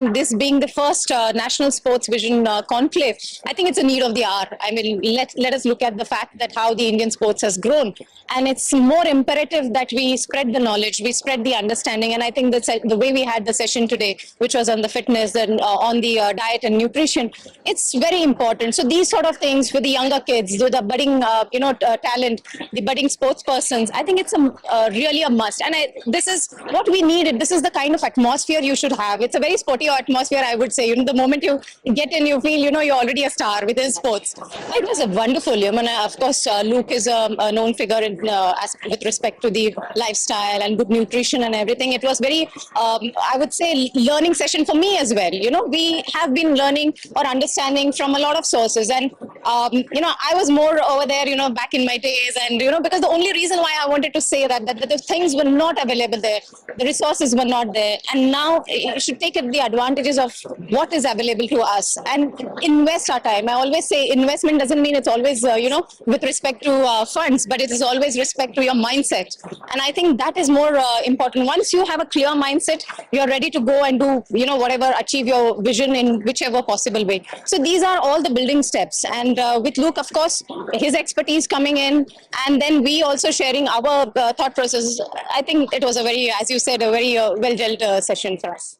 This being the first National Sports Vision conclave, I think it's a need of the hour. I mean, let us look at the fact that how the Indian sports has grown. And it's more imperative that we spread the knowledge, we spread the understanding. And I think that the way we had the session today, which was on the fitness and on the diet and nutrition, it's very important. So these sort of things for the younger kids, the budding, talent, the budding sports persons, I think it's really a must. And this is what we needed. This is the kind of atmosphere you should have. It's a very sporty atmosphere, I would say. The moment you get in, you feel, you're already a star within sports. It was a wonderful, of course, Luke is a known figure with respect to the lifestyle and good nutrition and everything. It was very, I would say, learning session for me as well. We have been learning or understanding from a lot of sources. And, I was more over there, back in my days. And, because the only reason why I wanted to say that the things were not available there, the resources were not there. And now you should take the advantages of what is available to us and invest our time. I always say investment doesn't mean it's always, with respect to funds, but it is always respect to your mindset. And I think that is more important. Once you have a clear mindset, you're ready to go and do, whatever, achieve your vision in whichever possible way. So these are all the building steps. And with Luke, of course, his expertise coming in, and then we also sharing our thought process. I think it was a very, as you said, a very well-dealt session for us.